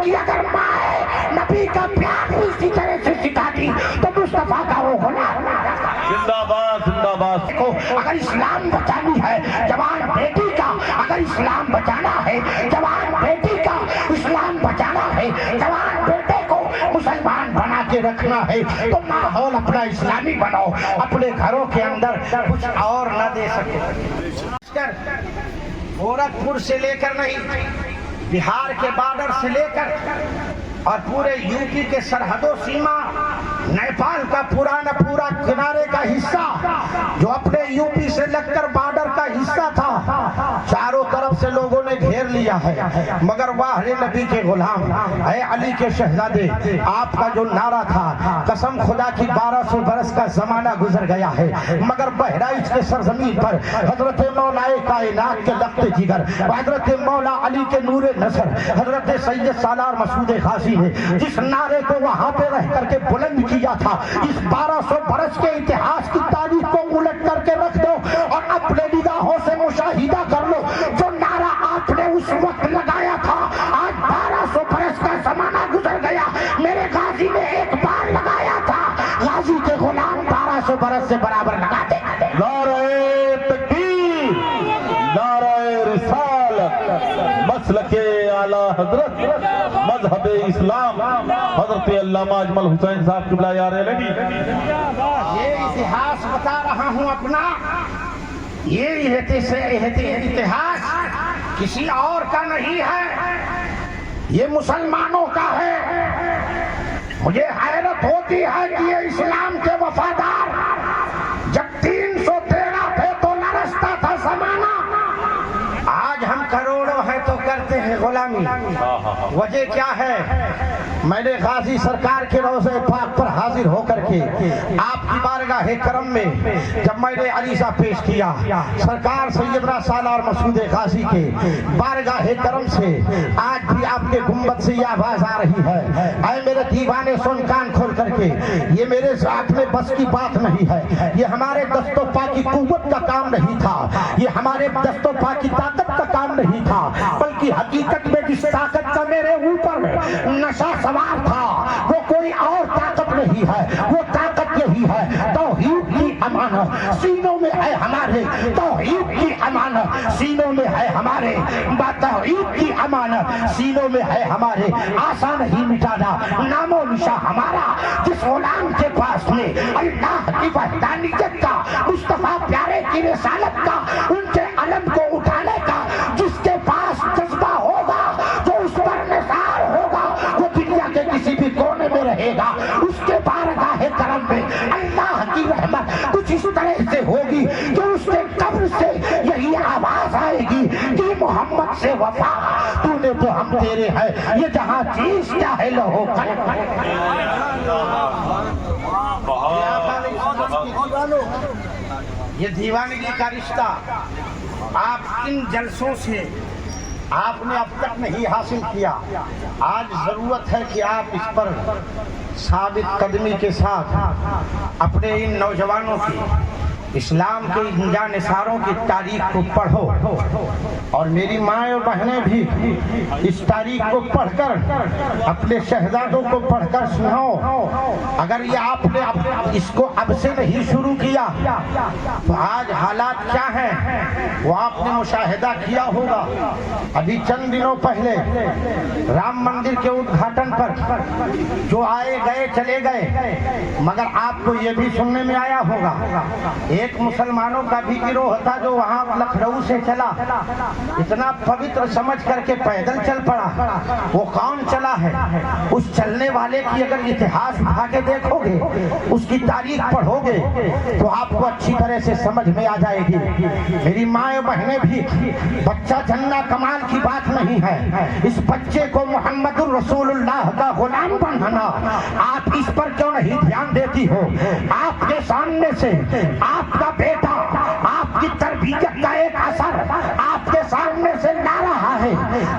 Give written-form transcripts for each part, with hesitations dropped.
کی اگر ماں نبی کا پیار بھی اسی طرح سے سکھا دی تو مصطفیٰ کا وہ غلام زندہ باد زندہ باد کو اگر اسلام بچانی ہے جوان بیٹی کا، اگر اسلام بچانا ہے جوان بیٹی کا، اسلام بچانا ہے جوان بیٹے کو مسلمان بنا کے رکھنا ہے تو ماحول اپنا اسلامی بناؤ، اپنے گھروں کے اندر کچھ اور نہ دے سکے۔ گورکھپور سے لے کر نہیں، بہار کے بارڈر سے لے کر اور پورے یو پی کے سرحدوں سیما، نیپال کا پورا کنارے کا حصہ جو اپنے یو پی سے لگ کر بارڈر کا حصہ تھا، چاروں طرف سے لوگوں نے گھیر لیا ہے، مگر واہ نبی کے غلام، اے علی کے شہزادے، آپ کا جو نعرہ تھا قسم خدا کی 1200 برس کا زمانہ گزر گیا ہے، مگر بہرائچ کے سرزمین پر حضرت مولا کائنات کے لخت جگر، حضرت مولا علی کے نور نصر، حضرت سید سالار مسعود غازی نے جس نعرے کو وہاں پہ رہ کر کے بلند کیا تھا، اس 1200 برس کے اتہاس کی تاریخ کو الٹ کر کے رکھ دو اور اپنے نگاہوں سے مشاہدہ کر لو، جو نعرہ آپ نے اس وقت لگایا تھا آج 1200 برس کا زمانہ گزر گیا، میرے غازی نے ایک بار لگایا تھا، غازی کے غلام 1200 برس سے برابر لگاتے ہیں۔ نعرہ تکبیر، نعرہ رسالت، مسلک اعلیٰ حضرت، مذہب اسلام، حضرت علامہ اجمل حسین صاحب قبلہ یار علیہ۔ یہ اتہاس بتا رہا ہوں اپنا، یہ اتہاس کسی اور کا نہیں ہے، یہ مسلمانوں کا ہے۔ مجھے حیرت ہوتی ہے کہ یہ اسلام کے وفادار جب 313 تھے تو لرزتا تھا زمانہ، آج ہم کروڑوں ہیں تو کرتے ہیں غلامی۔ وجہ کیا ہے؟ میں نے غازی سرکار کے روضہ پاک پر حاضر ہو کر کے آپ کی بارگاہ کرم میں جب میں نے عریضہ پیش کیا، سرکار سیدنا سالار مسعود غازی کے بارگاہ کرم سے آج بھی آپ کے گنبد سے یہ آواز آ رہی ہے، اے میرے دیوانے سن کان کھول کر کے، یہ میرے ذات میں بس کی بات نہیں ہے، یہ ہمارے دست و پا کی قوت کا کام نہیں تھا، یہ ہمارے دست و پا کی طاقت کا کام نہیں تھا، بلکہ حقیقت میں جس طاقت کا میرے اوپر نشہ سوار تھا وہ کوئی اور طاقت نہیں ہے، وہ طاقت یہی ہے، توحید کی امانت سینوں میں ہے ہمارے، توحید کی امانت سینوں میں ہے ہمارے، توحید کی امانت سینوں میں ہے ہمارے، آسان نہیں مٹانا نام و نشاں ہمارا، جس غلام کے پاس میں اللہ کی وحدانیت کا، مصطفیٰ پیارے کی رسالت کا، ان کے علم کو اٹھانے کا جس کے پاس جذبہ ہوگا، جو اس پر نثار ہوگا، وہ دنیا کے کسی بھی کونے میں رہے گا، اس کے بارگاہ کرم میں اللہ کی رحمت کچھ اس طرح سے ہوگی کہ اس کے قبر سے یہی آواز آئے گی کہ محمد سے وفا، تو نے تو ہم تیرے ہیں، یہ جہاں چیز کیا ہے لہو یہ دیوانگی کا رشتہ آپ ان جلسوں سے آپ نے اب تک نہیں حاصل کیا، آج ضرورت ہے کہ آپ اس پر ثابت قدمی کے ساتھ اپنے ان نوجوانوں کی، اسلام کے ان جانثاروں کی تاریخ کو پڑھو، اور میری مائیں اور بہنیں بھی اس تاریخ کو پڑھ کر اپنے شہزادوں کو پڑھ کر سناؤ۔ اگر یہ آپ نے اس کو اب سے نہیں شروع کیا تو آج حالات کیا ہیں وہ آپ نے مشاہدہ کیا ہوگا۔ ابھی چند دنوں پہلے رام مندر کے ادگھاٹن پر جو آئے گئے چلے گئے، مگر آپ کو یہ بھی سننے میں آیا ہوگا ایک مسلمانوں کا بھی گروہ تھا جو وہاں لکھنؤ سے چلا، اتنا پوتر سمجھ کر کے پیدل چل پڑا۔ وہ کون چلا ہے؟ اس چلنے والے کی اگر اتہاس اٹھا کے دیکھو گے، اس کی تاریخ پڑھو گے تو آپ کو اچھی طرح سے سمجھ میں آ جائے گی۔ میری مائیں بہنیں بھی، بچہ جننا کمال کی بات نہیں ہے، اس بچے کو محمد الرسول اللہ کا غلام بنانا، آپ اس پر کیوں نہیں دھیان دیتی ہو؟ آپ کے سامنے سے آپ کا بیٹا، آپ کی تربیت کا ایک اثر آپ کے سامنے سے لا رہا ہے۔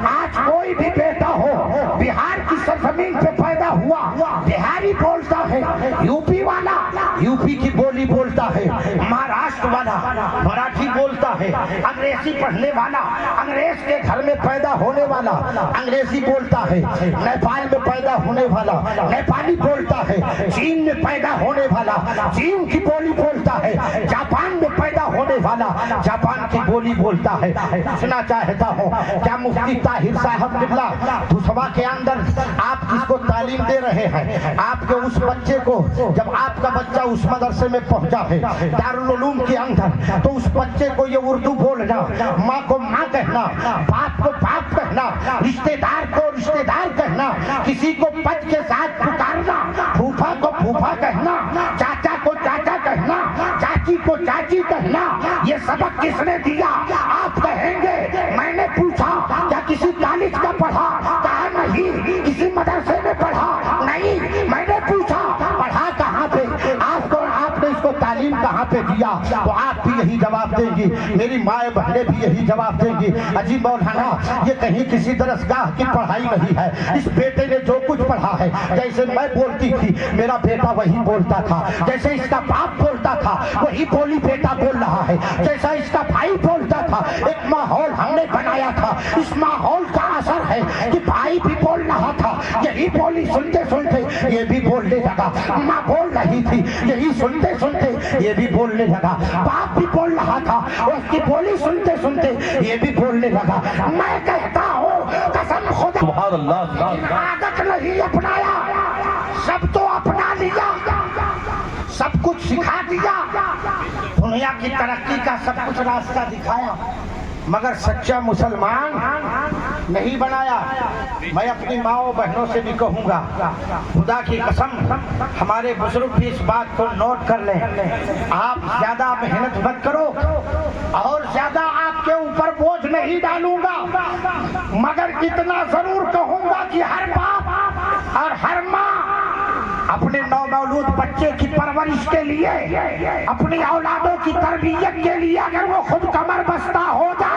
آج کوئی بھی بیٹا ہو بہار کی सरजमीन पे पैदा हुआ, बिहारी बोलता है, यूपी वाला यूपी की बोली बोलता है, महाराष्ट्र वाला मराठी बोलता है, अंग्रेजी पढ़ने वाला अंग्रेज के घर में पैदा होने वाला अंग्रेजी बोलता है, नेपाल में पैदा होने वाला नेपाली बोलता है, चीन में पैदा होने वाला चीन की बोली बोलता है, जापान में पैदा होने वाला जापान की बोली बोलता है। पूछना चाहता हूँ, क्या मुफ्ती ताहिर साहब किबला दुसवा के अंदर आप किसको तालीम दे रहे हैं? आपके उस बच्चे को, जब आपका बच्चा उस मदरसे में पहुंचा है दारुल उलूम के अंदर, तो उस बच्चे को ये उर्दू बोलना, माँ को माँ कहना, बाप को बाप कहना, रिश्तेदार को रिश्तेदार कहना, किसी को पद के साथ पुकारना, फूफा को फूफा कहना, चाचा को चाचा कहना, चाची को चाची कहना, ये सबक किसने दिया? आप कहेंगे मैंने पूछा क्या किसी कॉलेज का पढ़ा? कहा नहीं। किसी मदरसे में पढ़ा? नहीं। मैंने पूछा पढ़ा कहाँ पे? आपने इसको तालीम कहाँ पे दिया? तो आप भी यही जवाब देंगी, मेरी माए बहनें भी यही जवाब देंगी, अजी मौलाना ये कहीं किसी दरसगाह की पढ़ाई नहीं है, इस बेटे ने जो कुछ पढ़ा है, जैसे मैं बोलती थी मेरा बेटा वही बोलता था, जैसे इसका बाप बोलता था वही बोली बेटा बोल रहा है, जैसा इसका भाई बोलता था, एक माहौल हमने बनाया था, इस माहौल का असर है कि भाई भी बोल रहा था, यही बोली सुनते सुनते ये भी बोलने लगा, माँ बोल रही थी यही सुनते सुनते ये भी बोलने लगा, बाप भी बोल रहा था उसकी बोली सुनते सुनते ये भी बोलने लगा। मैं कहता हूँ कसम खुदा, सुभान अल्लाह, आदत नहीं अपनाया, सब तो अपना लिया, सब कुछ सिखा दिया, दुनिया की तरक्की का सब कुछ रास्ता दिखाया, मगर सच्चा मुसलमान नहीं बनाया। मैं अपनी माओ बहनों से भी कहूँगा, खुदा की कसम हमारे बुजुर्ग भी इस बात को नोट कर लें, आप ज्यादा मेहनत मत करो और ज्यादा आपके ऊपर बोझ नहीं डालूंगा, मगर इतना जरूर कहूँगा कि हर बाप और हर माँ अपने नवमौलूद बच्चे की परवरिश के लिए, अपनी औलादों की तरबियत के लिए अगर वो खुद कमर बस्ता हो जाए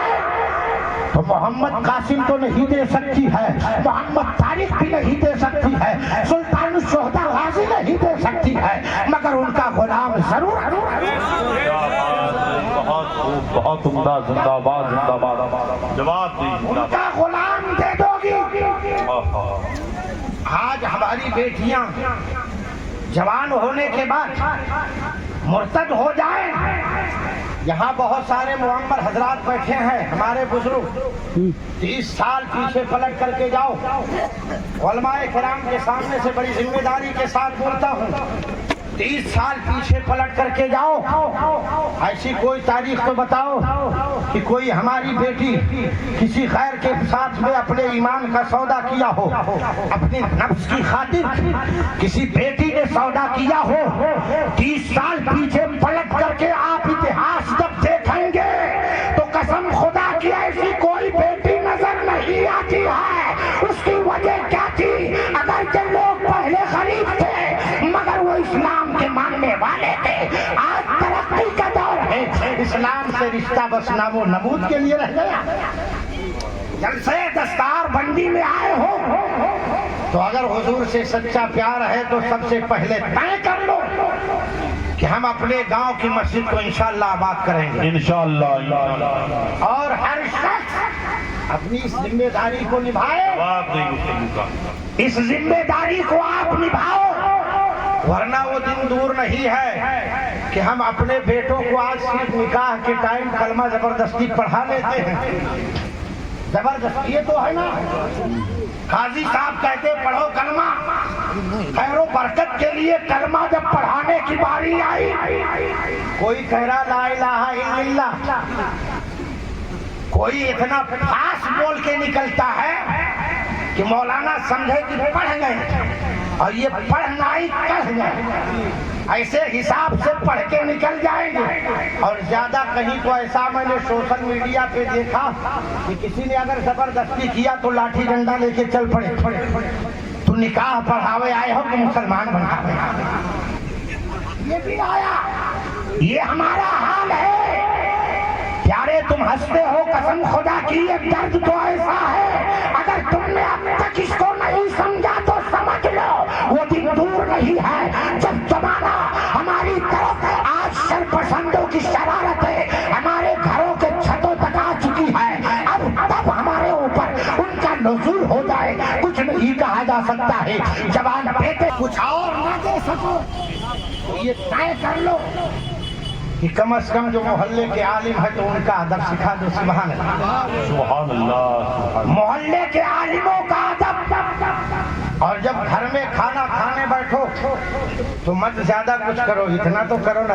तो मोहम्मद कासिम तो नहीं दे सकती है, मोहम्मद तारिक भी नहीं दे सकती है, सुल्तान शोहदा गाजी नहीं दे सकती है, मगर उनका गुलाम जरूर। बहुत उम्दा, जिंदाबाद जिंदाबाद, जवाब दी, उनका गुलाम दे दोगी। आज हमारी बेटियां जवान होने के बाद मुर्तद हो जाए, यहाँ बहुत सारे मुअम्मर हजरात बैठे हैं हमारे बुजुर्ग, 30 साल पीछे पलट करके जाओ, उलमाए किराम के सामने से बड़ी जिम्मेदारी के साथ बोलता हूँ, 30 साल पीछे पलट करके जाओ, ऐसी कोई तारीख तो बताओ कि कोई हमारी बेटी किसी खैर के साथ में अपने ईमान का सौदा किया हो, अपनी नफ्स की खातिर किसी बेटी ने सौदा किया हो। 30 साल पीछे पलट करके आप इतिहास जब देखेंगे तो कसम खुदा की ऐसी कोई बेटी नजर नहीं आती है। उसकी वजह क्या थी? अगर जो लोग पहले गरीब थे मगर वो इस्लाम के मानने वाले थे, आज तरक्की का दौर है, इस्लाम से रिश्ता बस नामो नमूद के लिए रह गया। जलसे दस्तार बंदी में आए हो तो अगर हुजूर से सच्चा प्यार है तो सबसे पहले तय कर लो कि हम अपने गांव की मस्जिद को इंशाअल्लाह आबाद करेंगे, इंशाअल्लाह, और हर शख्स अपनी इस जिम्मेदारी को निभाए। इस जिम्मेदारी को आप निभाओ, वरना वो दिन दूर नहीं है कि हम अपने बेटों को आज सिर्फ निकाह के टाइम कलमा जबरदस्ती पढ़ा लेते हैं। जबरदस्ती ये तो है ना, काजी साहब कहते पढ़ो कलमा, खैरो बरकत के लिए कलमा जब पढ़ाने की बारी आई, कोई कह रहा ला इलाहा इल्लल्लाह, कोई इतना फास्ट बोल के निकलता है कि मौलाना समझे कि पढ़ गए और ये पढ़ना ही कह गए, ऐसे हिसाब से पढ़ के निकल जाएंगे। और ज्यादा कहीं तो ऐसा मैंने सोशल मीडिया पे देखा कि किसी ने अगर जबरदस्ती किया तो लाठी डंडा लेके चल पड़े, तो निकाह पढ़ावे आए हो कि मुसलमान बनावे, ये भी आया। ये हमारा हाल है प्यारे, तुम हंसते हो, कसम खुदा की ये दर्द तो ऐसा है, अगर तुमने अब तक इसको नहीं समझा دور نہیں ہے جب زمانہ ہماری طرف آج سرپسندوں کی شرارتیں ہمارے گھروں کے چھتوں تک آ چکی ہے، اب تب ہمارے اوپر ان کا نزول ہو جائے کچھ نہیں کہا جا سکتا ہے۔ جوان بیٹے کچھ اور نہ دے سکو تو یہ طے کر لو کہ کم از کم جو محلے کے عالم ہے تو ان کا ادب سکھا دو۔ سبحان اللہ، سبحان اللہ، محلے کے عالموں کا ادب۔ اور جب گھر میں کھانا کھانے بیٹھو تو مت زیادہ کچھ کرو، اتنا تو کرو نا